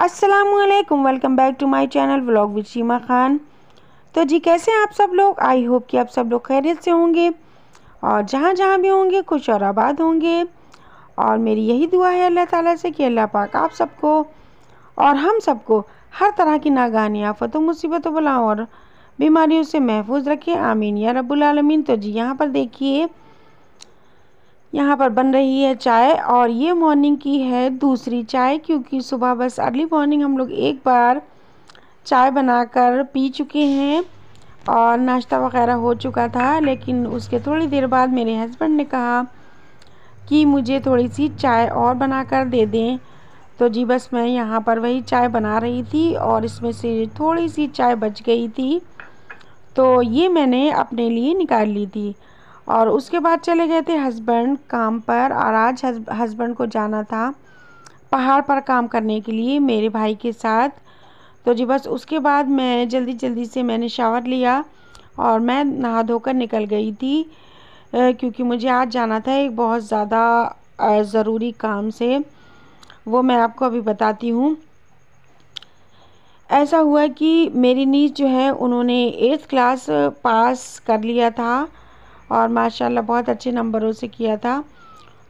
अस्सलामुअलैकुम, welcome back to my channel vlog with Sheema Khan. तो जी कैसे हैं आप सब लोग। आई होप कि आप सब लोग खैरियत से होंगे और जहाँ जहाँ भी होंगे खुश और आबाद होंगे। और मेरी यही दुआ है अल्लाह ताला से कि अल्लाह पाक आप सबको और हम सबको हर तरह की नागहानी आफतों मुसीबतों बलाओं और बीमारियों से महफूज रखें, आमीन या रब्बुल आलमीन। तो जी यहाँ पर देखिए, यहाँ पर बन रही है चाय और ये मॉर्निंग की है दूसरी चाय, क्योंकि सुबह बस अर्ली मॉर्निंग हम लोग एक बार चाय बनाकर पी चुके हैं और नाश्ता वगैरह हो चुका था। लेकिन उसके थोड़ी देर बाद मेरे हस्बैंड ने कहा कि मुझे थोड़ी सी चाय और बनाकर दे दें। तो जी बस मैं यहाँ पर वही चाय बना रही थी और इसमें से थोड़ी सी चाय बच गई थी, तो ये मैंने अपने लिए निकाल ली थी। और उसके बाद चले गए थे हस्बैंड काम पर और आज हस्बैंड को जाना था पहाड़ पर काम करने के लिए मेरे भाई के साथ। तो जी बस उसके बाद मैं जल्दी जल्दी से मैंने शावर लिया और मैं नहा धोकर निकल गई थी, क्योंकि मुझे आज जाना था एक बहुत ज़्यादा ज़रूरी काम से। वो मैं आपको अभी बताती हूँ। ऐसा हुआ कि मेरी नीस जो है उन्होंने 8th क्लास पास कर लिया था और माशाल्लाह बहुत अच्छे नंबरों से किया था।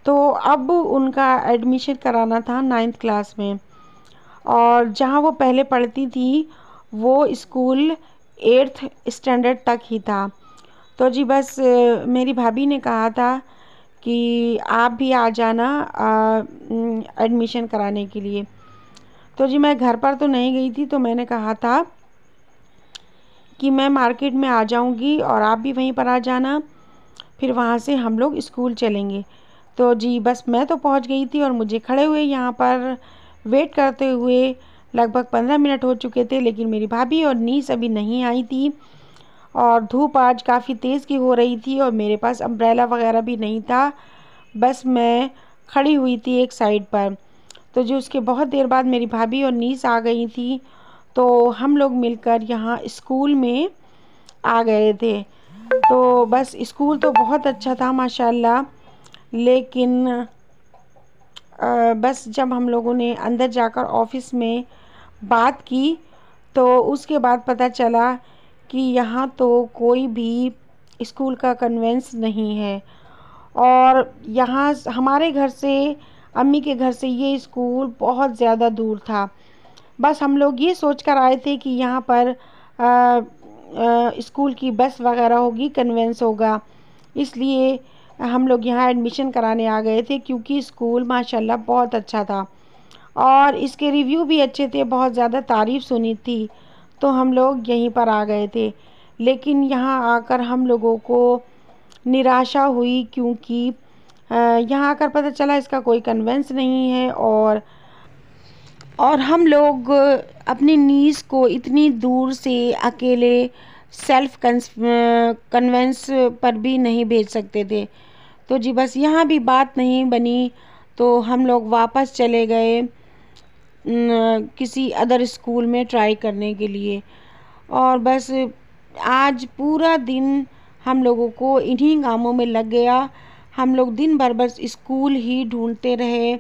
तो अब उनका एडमिशन कराना था 9th क्लास में, और जहाँ वो पहले पढ़ती थी वो स्कूल 8th स्टैंडर्ड तक ही था। तो जी बस मेरी भाभी ने कहा था कि आप भी आ जाना एडमिशन कराने के लिए। तो जी मैं घर पर तो नहीं गई थी, तो मैंने कहा था कि मैं मार्केट में आ जाऊंगी और आप भी वहीं पर आ जाना, फिर वहाँ से हम लोग स्कूल चलेंगे। तो जी बस मैं तो पहुँच गई थी और मुझे खड़े हुए यहाँ पर वेट करते हुए लगभग 15 मिनट हो चुके थे, लेकिन मेरी भाभी और नीस अभी नहीं आई थी और धूप आज काफ़ी तेज़ की हो रही थी और मेरे पास अम्ब्रेला वगैरह भी नहीं था। बस मैं खड़ी हुई थी एक साइड पर। तो जो उसके बहुत देर बाद मेरी भाभी और नीस आ गई थी, तो हम लोग मिलकर यहाँ स्कूल में आ गए थे। तो बस स्कूल तो बहुत अच्छा था माशाल्लाह, लेकिन बस जब हम लोगों ने अंदर जाकर ऑफिस में बात की तो उसके बाद पता चला कि यहाँ तो कोई भी स्कूल का कन्वेंस नहीं है। और यहाँ हमारे घर से, अम्मी के घर से ये स्कूल बहुत ज़्यादा दूर था। बस हम लोग ये सोच कर आए थे कि यहाँ पर स्कूल की बस वगैरह होगी, कन्वेंस होगा, इसलिए हम लोग यहाँ एडमिशन कराने आ गए थे, क्योंकि स्कूल माशाल्लाह बहुत अच्छा था और इसके रिव्यू भी अच्छे थे, बहुत ज़्यादा तारीफ़ सुनी थी। तो हम लोग यहीं पर आ गए थे। लेकिन यहाँ आकर हम लोगों को निराशा हुई, क्योंकि यहाँ आकर पता चला इसका कोई कन्वेंस नहीं है और हम लोग अपनी नीस को इतनी दूर से अकेले सेल्फ कन्वेंस पर भी नहीं भेज सकते थे। तो जी बस यहाँ भी बात नहीं बनी, तो हम लोग वापस चले गए किसी अदर स्कूल में ट्राई करने के लिए। और बस आज पूरा दिन हम लोगों को इन्हीं कामों में लग गया। हम लोग दिन भर बस स्कूल ही ढूंढते रहे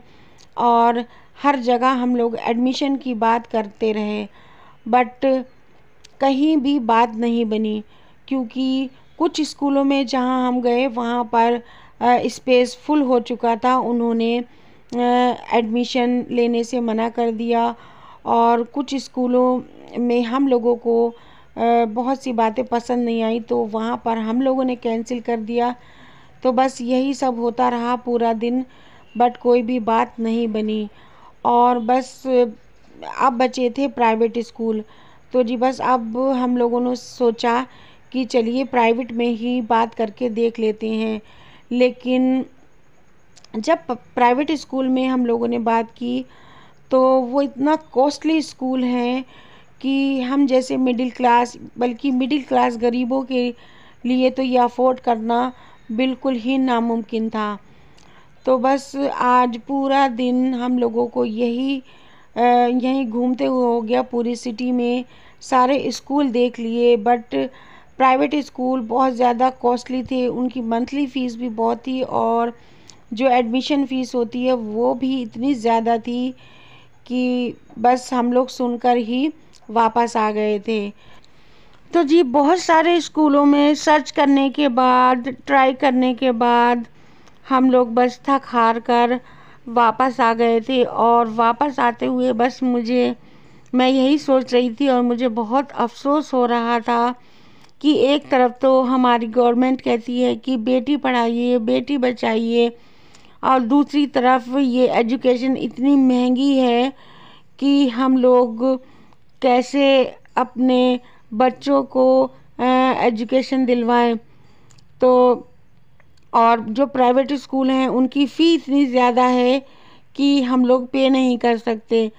और हर जगह हम लोग एडमिशन की बात करते रहे, बट कहीं भी बात नहीं बनी, क्योंकि कुछ स्कूलों में जहां हम गए वहां पर स्पेस फुल हो चुका था, उन्होंने एडमिशन लेने से मना कर दिया। और कुछ स्कूलों में हम लोगों को बहुत सी बातें पसंद नहीं आई, तो वहाँ पर हम लोगों ने कैंसिल कर दिया। तो बस यही सब होता रहा पूरा दिन, बट कोई भी बात नहीं बनी। और बस अब बचे थे प्राइवेट स्कूल। तो जी बस अब हम लोगों ने सोचा कि चलिए प्राइवेट में ही बात करके देख लेते हैं। लेकिन जब प्राइवेट स्कूल में हम लोगों ने बात की तो वो इतना कॉस्टली स्कूल है कि हम जैसे मिडिल क्लास, बल्कि मिडिल क्लास गरीबों के लिए तो ये अफोर्ड करना बिल्कुल ही नामुमकिन था। तो बस आज पूरा दिन हम लोगों को यहीं घूमते हुए हो गया, पूरी सिटी में सारे स्कूल देख लिए, बट प्राइवेट स्कूल बहुत ज़्यादा कॉस्टली थे, उनकी मंथली फ़ीस भी बहुत थी और जो एडमिशन फ़ीस होती है वो भी इतनी ज़्यादा थी कि बस हम लोग सुनकर ही वापस आ गए थे। तो जी बहुत सारे स्कूलों में सर्च करने के बाद, ट्राई करने के बाद हम लोग बस थक हार कर वापस आ गए थे। और वापस आते हुए बस मैं यही सोच रही थी और मुझे बहुत अफसोस हो रहा था कि एक तरफ तो हमारी गवर्नमेंट कहती है कि बेटी पढ़ाइए, बेटी बचाइए, और दूसरी तरफ ये एजुकेशन इतनी महंगी है कि हम लोग कैसे अपने बच्चों को एजुकेशन दिलवाएं। तो और जो प्राइवेट स्कूल हैं उनकी फ़ी इतनी ज़्यादा है कि हम लोग पे नहीं कर सकते।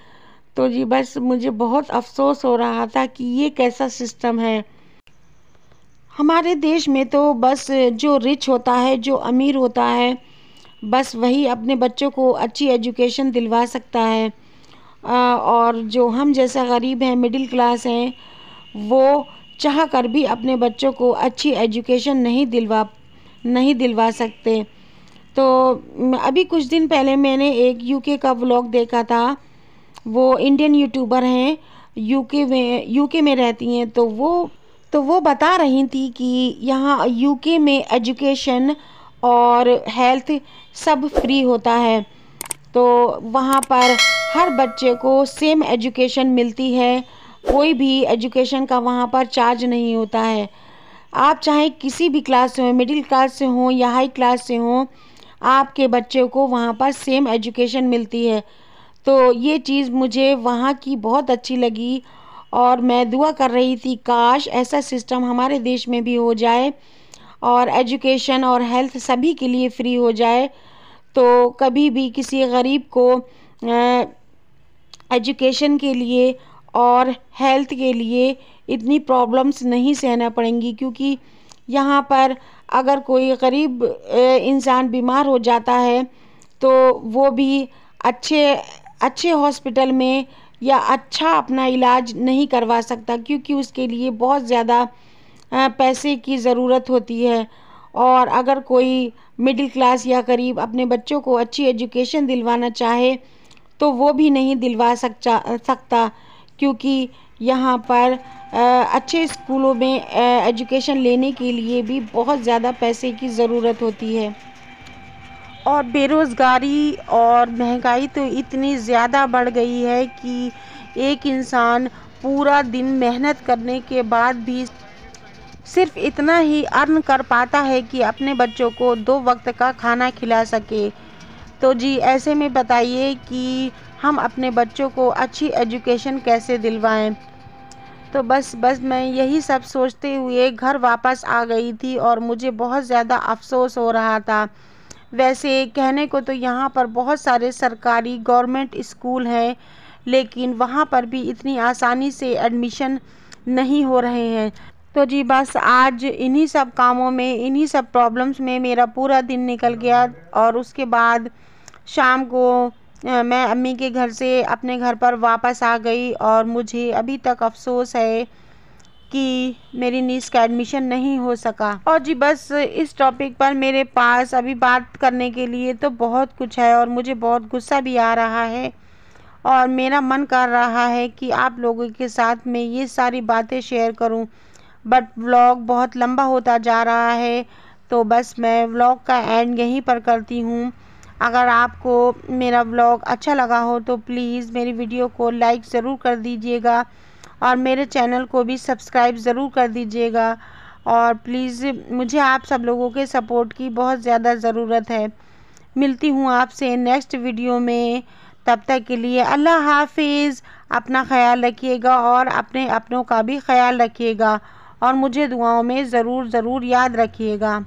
तो जी बस मुझे बहुत अफसोस हो रहा था कि ये कैसा सिस्टम है। हमारे देश में तो बस जो रिच होता है, जो अमीर होता है, बस वही अपने बच्चों को अच्छी एजुकेशन दिलवा सकता है। और जो हम जैसा गरीब हैं, मिडिल क्लास हैं, वो चाह कर भी अपने बच्चों को अच्छी एजुकेशन नहीं दिलवा सकते। तो अभी कुछ दिन पहले मैंने एक यूके का व्लॉग देखा था। वो इंडियन यूट्यूबर हैं, यूके में रहती हैं। तो वो बता रही थी कि यहाँ यूके में एजुकेशन और हेल्थ सब फ्री होता है। तो वहाँ पर हर बच्चे को सेम एजुकेशन मिलती है, कोई भी एजुकेशन का वहाँ पर चार्ज नहीं होता है। आप चाहे किसी भी क्लास से हो, मिडिल क्लास से हो या हाई क्लास से हो, आपके बच्चे को वहाँ पर सेम एजुकेशन मिलती है। तो ये चीज़ मुझे वहाँ की बहुत अच्छी लगी और मैं दुआ कर रही थी काश ऐसा सिस्टम हमारे देश में भी हो जाए और एजुकेशन और हेल्थ सभी के लिए फ्री हो जाए। तो कभी भी किसी गरीब को एजुकेशन के लिए और हेल्थ के लिए इतनी प्रॉब्लम्स नहीं सहना पड़ेंगी, क्योंकि यहाँ पर अगर कोई गरीब इंसान बीमार हो जाता है तो वो भी अच्छे हॉस्पिटल में या अच्छा अपना इलाज नहीं करवा सकता, क्योंकि उसके लिए बहुत ज़्यादा पैसे की ज़रूरत होती है। और अगर कोई मिडिल क्लास या गरीब अपने बच्चों को अच्छी एजुकेशन दिलवाना चाहे तो वो भी नहीं दिलवा सकता, क्योंकि यहाँ पर अच्छे स्कूलों में एजुकेशन लेने के लिए भी बहुत ज़्यादा पैसे की ज़रूरत होती है। और बेरोज़गारी और महंगाई तो इतनी ज़्यादा बढ़ गई है कि एक इंसान पूरा दिन मेहनत करने के बाद भी सिर्फ इतना ही अर्न कर पाता है कि अपने बच्चों को 2 वक्त का खाना खिला सके। तो जी ऐसे में बताइए कि हम अपने बच्चों को अच्छी एजुकेशन कैसे दिलवाएं। तो बस मैं यही सब सोचते हुए घर वापस आ गई थी और मुझे बहुत ज़्यादा अफसोस हो रहा था। वैसे कहने को तो यहाँ पर बहुत सारे सरकारी गवर्नमेंट स्कूल हैं, लेकिन वहाँ पर भी इतनी आसानी से एडमिशन नहीं हो रहे हैं। तो जी बस आज इन्हीं सब कामों में, इन्हीं सब प्रॉब्लम्स में मेरा पूरा दिन निकल गया। और उसके बाद शाम को मैं अम्मी के घर से अपने घर पर वापस आ गई और मुझे अभी तक अफसोस है कि मेरी नीस का एडमिशन नहीं हो सका। और जी बस इस टॉपिक पर मेरे पास अभी बात करने के लिए तो बहुत कुछ है और मुझे बहुत गुस्सा भी आ रहा है और मेरा मन कर रहा है कि आप लोगों के साथ मैं ये सारी बातें शेयर करूं, बट व्लॉग बहुत लंबा होता जा रहा है। तो बस मैं व्लॉग का एंड यहीं पर करती हूँ। अगर आपको मेरा व्लॉग अच्छा लगा हो तो प्लीज़ मेरी वीडियो को लाइक ज़रूर कर दीजिएगा और मेरे चैनल को भी सब्सक्राइब ज़रूर कर दीजिएगा। और प्लीज़ मुझे आप सब लोगों के सपोर्ट की बहुत ज़्यादा ज़रूरत है। मिलती हूँ आपसे नेक्स्ट वीडियो में, तब तक के लिए अल्लाह हाफिज़। अपना ख्याल रखिएगा और अपने अपनों का भी ख्याल रखिएगा और मुझे दुआओं में ज़रूर याद रखिएगा।